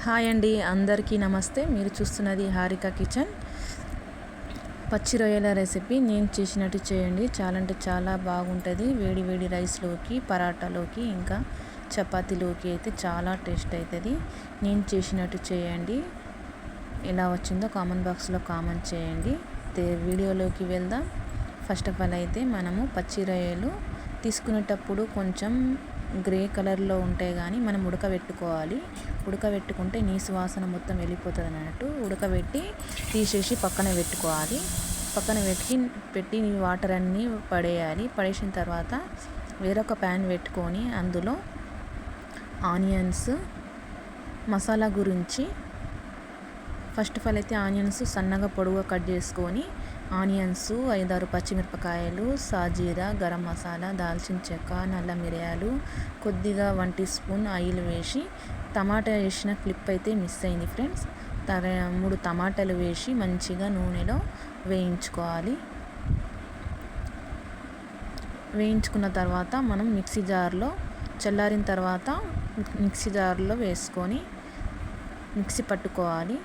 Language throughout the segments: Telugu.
హాయ్ అండి, అందరికీ నమస్తే. మీరు చూస్తున్నది హారిక కిచెన్. పచ్చి రొయ్యల రెసిపీ నేను చేసినట్టు చేయండి. చాలా అంటే చాలా బాగుంటుంది. వేడి వేడి రైస్లోకి, పరాటాలోకి, ఇంకా చపాతీలోకి అయితే చాలా టేస్ట్ అవుతుంది. నేను చేసినట్టు చేయండి. ఎలా వచ్చిందో కామెంట్ బాక్స్లో కామెంట్ చేయండి. వీడియోలోకి వెళ్దాం. ఫస్ట్ ఆఫ్ ఆల్ అయితే మనము పచ్చి రొయ్యలు తీసుకునేటప్పుడు కొంచెం గ్రే కలర్లో ఉంటే కానీ మనం ఉడకబెట్టుకోవాలి. ఉడకబెట్టుకుంటే నీసు వాసన మొత్తం వెళ్ళిపోతుంది అన్నట్టు. ఉడకబెట్టి తీసేసి పక్కన పెట్టుకోవాలి. పక్కన పెట్టి వాటర్ అన్నీ పడేయాలి. పడేసిన తర్వాత వేరొక ప్యాన్ పెట్టుకొని అందులో ఆనియన్స్ మసాలా గురించి ఫస్ట్ ఆఫ్ ఆల్ అయితే ఆనియన్స్ సన్నగా పొడవుగా కట్ చేసుకొని ఆనియన్స్ 5-6 పచ్చిమిరపకాయలు, సాజీరా, గరం మసాలా, దాల్చిన చెక్క, నల్ల మిరియాలు, కొద్దిగా 1 టీ స్పూన్ ఆయిల్ వేసి టమాటా వేసిన క్లిప్ అయితే మిస్ అయింది ఫ్రెండ్స్. 3 టమాటాలు వేసి మంచిగా నూనెలో వేయించుకోవాలి. వేయించుకున్న తర్వాత మనం మిక్సీ జార్లో చల్లారిన తర్వాత మిక్సీ జార్లో వేసుకొని మిక్సీ పట్టుకోవాలి.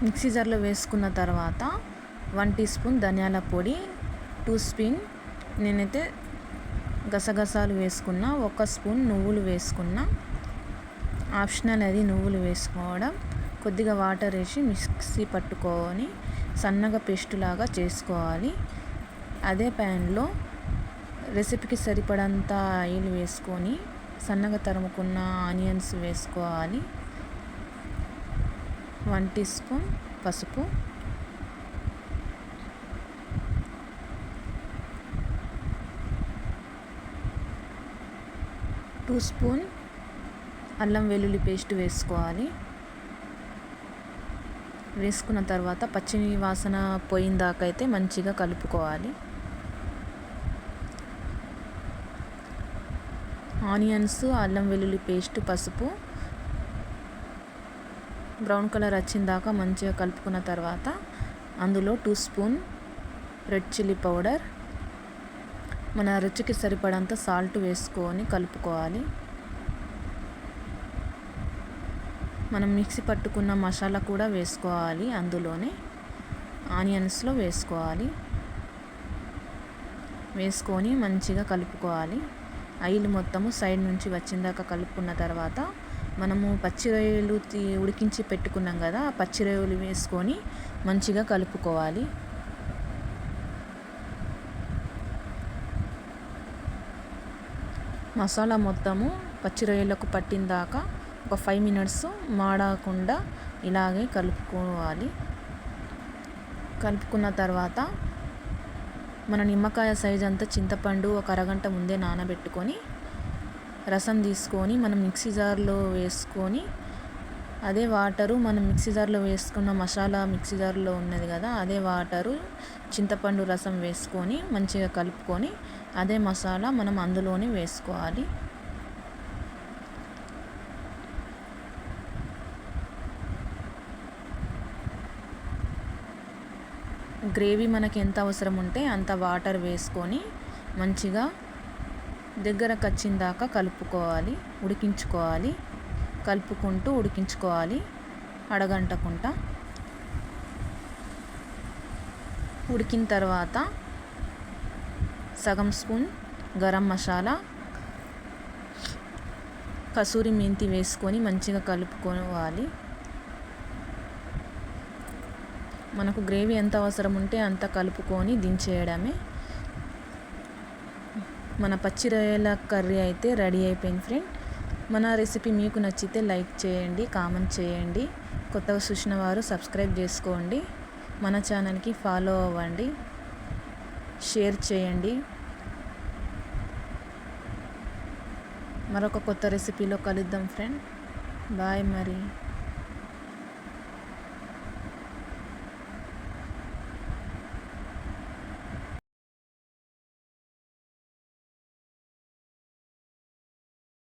మిక్సీ జార్లో వేసుకున్న తర్వాత 1 టీ స్పూన్ ధనియాల పొడి, 2 స్పూన్ నేనైతే గసగసాలు వేసుకున్న, 1 స్పూన్ నువ్వులు వేసుకున్న. ఆప్షనల్ అది నువ్వులు వేసుకోవడం. కొద్దిగా వాటర్ వేసి మిక్సీ పట్టుకొని సన్నగా పేస్ట్ లాగా చేసుకోవాలి. అదే ప్యాన్లో రెసిపీకి సరిపడంత ఆయిల్ వేసుకొని సన్నగా తరుముకున్న ఆనియన్స్ వేసుకోవాలి. 1 టీ స్పూన్ పసుపు, 2 స్పూన్ అల్లం వెల్లుల్లి పేస్ట్ వేసుకోవాలి. వేసుకున్న తర్వాత పచ్చి వాసన పోయిన దాకా అయితే మంచిగా కలుపుకోవాలి. ఆనియన్స్, అల్లం వెల్లుల్లి పేస్ట్, పసుపు బ్రౌన్ కలర్ వచ్చిన దాకా మంచిగా కలుపుకున్న తర్వాత అందులో 2 స్పూన్ రెడ్ చిల్లీ పౌడర్, మన రుచికి సరిపడంత సాల్ట్ వేసుకొని కలుపుకోవాలి. మనం మిక్సీ పట్టుకున్న మసాలా కూడా వేసుకోవాలి. అందులోనే ఆనియన్స్లో వేసుకోవాలి. వేసుకొని మంచిగా కలుపుకోవాలి. ఆయిల్ మొత్తము సైడ్ నుంచి వచ్చిందాకా కలుపుకున్న తర్వాత మనము పచ్చి రొయ్యలు ఉడికించి పెట్టుకున్నాం కదా, ఆ పచ్చి రొయ్యలు వేసుకొని మంచిగా కలుపుకోవాలి. మసాలా మొత్తము పచ్చి రొయ్యలకు పట్టిన దాకా ఒక 5 మినిట్స్ మాడకుండా ఇలాగే కలుపుకోవాలి. కలుపుకున్న తర్వాత మన నిమ్మకాయ సైజ్ అంతా చింతపండు ఒక అరగంట ముందే నానబెట్టుకొని రసం తీసుకొని మనం మిక్సీ జార్లో వేసుకొని అదే వాటరు మనం మిక్సీ జార్లో వేసుకున్న మసాలా మిక్సీ జార్లో ఉన్నది కదా, అదే వాటరు చింతపండు రసం వేసుకొని మంచిగా కలుపుకొని అదే మసాలా మనం అందులోనే వేసుకోవాలి. గ్రేవీ మనకి ఎంత అవసరం ఉంటే అంత వాటర్ వేసుకొని మంచిగా దగ్గరకు వచ్చిన దాకా కలుపుకోవాలి, ఉడికించుకోవాలి. కలుపుకుంటూ ఉడికించుకోవాలి అడగంటకుంటా. ఉడికిన తర్వాత సగం స్పూన్ గరం మసాలా, కసూరి మెంతి వేసుకొని మంచిగా కలుపుకోవాలి. మనకు గ్రేవీ ఎంత అవసరం ఉంటే అంత కలుపుకొని దించేయడమే. మన పచ్చి రొయ్యల కర్రీ అయితే రెడీ అయిపోయింది ఫ్రెండ్. మన రెసిపీ మీకు నచ్చితే లైక్ చేయండి, కామెంట్ చేయండి. కొత్తగా చూసిన వారు సబ్స్క్రైబ్ చేసుకోండి. మన ఛానల్కి ఫాలో అవ్వండి, షేర్ చేయండి. మరొక కొత్త రెసిపీలో కలుద్దాం ఫ్రెండ్. బాయ్ మరి.